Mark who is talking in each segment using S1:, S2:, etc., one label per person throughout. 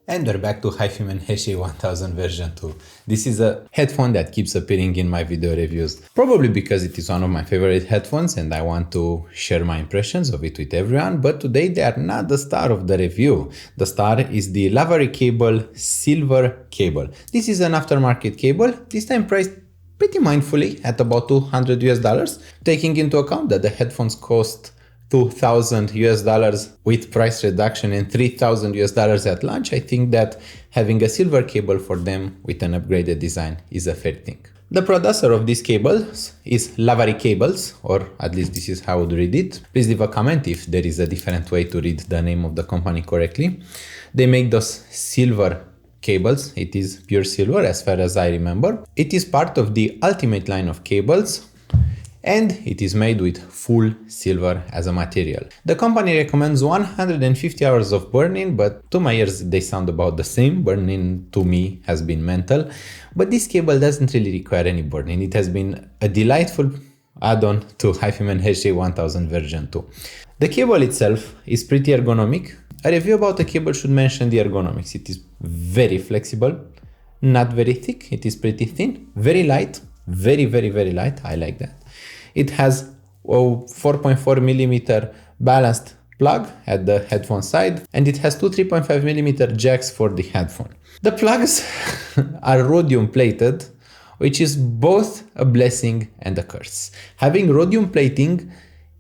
S1: And we're back to HIFIMAN HA1000 version 2. This is a headphone that keeps appearing in my video reviews, probably because it is one of my favorite headphones and I want to share my impressions of it with everyone, but today they are not the star of the review. The star is the LavriCables silver cable. This is an aftermarket cable, this time priced pretty mindfully at about $200 taking into account that the headphones cost $2,000 with price reduction and $3,000 at launch. I think that having a silver cable for them with an upgraded design is a fair thing. The producer of these cables is LavriCables, or at least this is how I would read it. Please leave a comment if there is a different way to read the name of the company correctly. They make those silver cables. It is pure silver as far as I remember. It is part of the ultimate line of cables, and it is made with full silver as a material. The company recommends 150 hours of burn-in, but to my ears they sound about the same. Burn-in to me has been mental, but this cable doesn't really require any burn-in. It has been a delightful add-on to HIFIMAN HA1000 version 2. The cable itself is pretty ergonomic. A review about the cable should mention the ergonomics. It is very flexible, not very thick, it is pretty thin, very light, very light, I like that. It has a 4.4 millimeter balanced plug at the headphone side, and it has two 3.5 millimeter jacks for the headphone. The plugs are rhodium plated, which is both a blessing and a curse. Having rhodium plating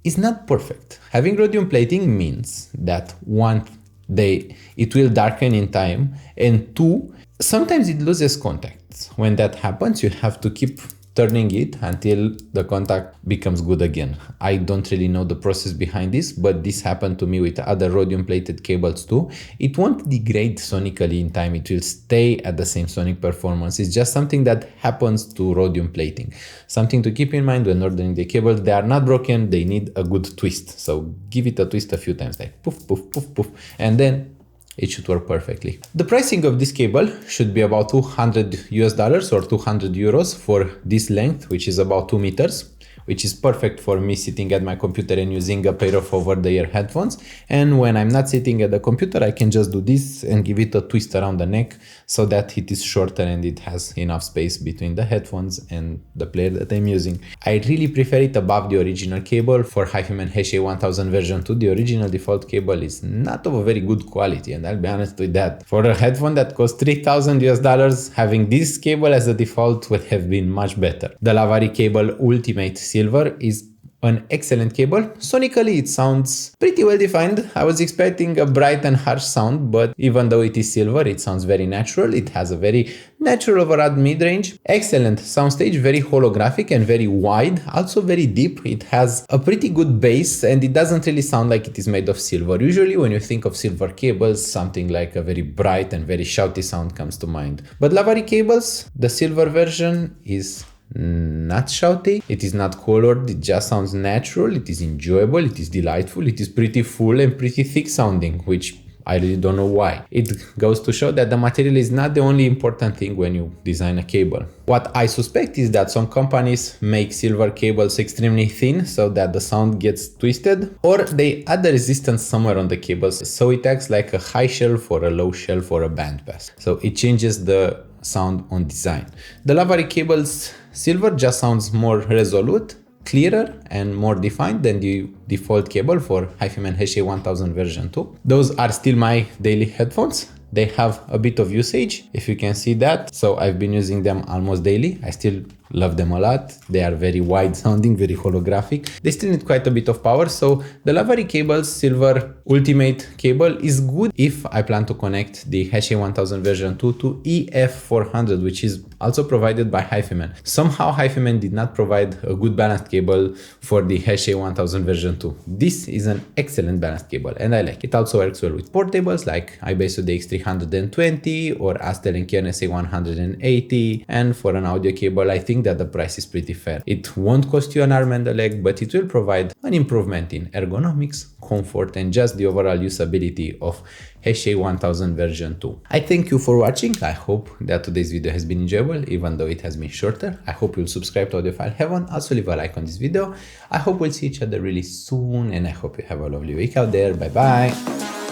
S1: is not perfect. Having rhodium plating means that one, it will darken in time, and two, sometimes it loses contact. When that happens, you have to keep turning it until the contact becomes good again. I don't really know the process behind this, but this happened to me with other rhodium plated cables too. It won't degrade sonically in time, it will stay at the same sonic performance. It's just something that happens to rhodium plating. Something to keep in mind when ordering the cables. They are not broken, they need a good twist. So give it a twist a few times, like poof, poof, poof, poof, and then it should work perfectly. The pricing of this cable should be about $200 or 200 euros for this length, which is about 2 meters, which is perfect for me sitting at my computer and using a pair of over-the-ear headphones. And when I'm not sitting at the computer, I can just do this and give it a twist around the neck so that it is shorter and it has enough space between the headphones and the player that I'm using. I really prefer it above the original cable for HIFIMAN HA1000 version 2. The original default cable is not of a very good quality, and I'll be honest with that. For a headphone that costs $3,000, having this cable as a default would have been much better. The LavriCables Ultimate Silver is an excellent cable. Sonically, it sounds pretty well defined. I was expecting a bright and harsh sound, but even though it is silver, it sounds very natural. It has a very natural overall mid-range. Excellent soundstage, very holographic and very wide, also very deep. It has a pretty good bass and it doesn't really sound like it is made of silver. Usually when you think of silver cables, something like a very bright and very shouty sound comes to mind. But LavriCables, the silver version, is not shouty, it is not colored, it just sounds natural, it is enjoyable, it is delightful, it is pretty full and pretty thick sounding, which I really don't know why. It goes to show that the material is not the only important thing when you design a cable. What I suspect is that some companies make silver cables extremely thin so that the sound gets twisted, or they add the resistance somewhere on the cables so it acts like a high shelf or a low shelf or a bandpass. So it changes the sound on design. The LavriCables silver just sounds more resolute, clearer and more defined than the default cable for HIFIMAN HA1000 version 2. Those are still my daily headphones. They have a bit of usage, if you can see that. So I've been using them almost daily. I still love them a lot. They are very wide sounding, very holographic. They still need quite a bit of power. So the LavriCables Silver Ultimate cable is good if I plan to connect the HA1000 version 2 to EF400, which is also provided by HIFIMAN. Somehow HIFIMAN did not provide a good balanced cable for the HA1000 version 2. This is an excellent balanced cable and I like it. It also works well with portables like iBass DX320 or Astel and Kern SA180, and for an audio cable I think that the price is pretty fair. It won't cost you an arm and a leg, but it will provide an improvement in ergonomics, comfort and just the overall usability of HA1000 version 2. I thank you for watching. I hope that today's video has been enjoyable, even though it has been shorter. I hope you'll subscribe to Audiophile Heaven, also leave a like on this video. I hope we'll see each other really soon and I hope you have a lovely week out there. Bye bye.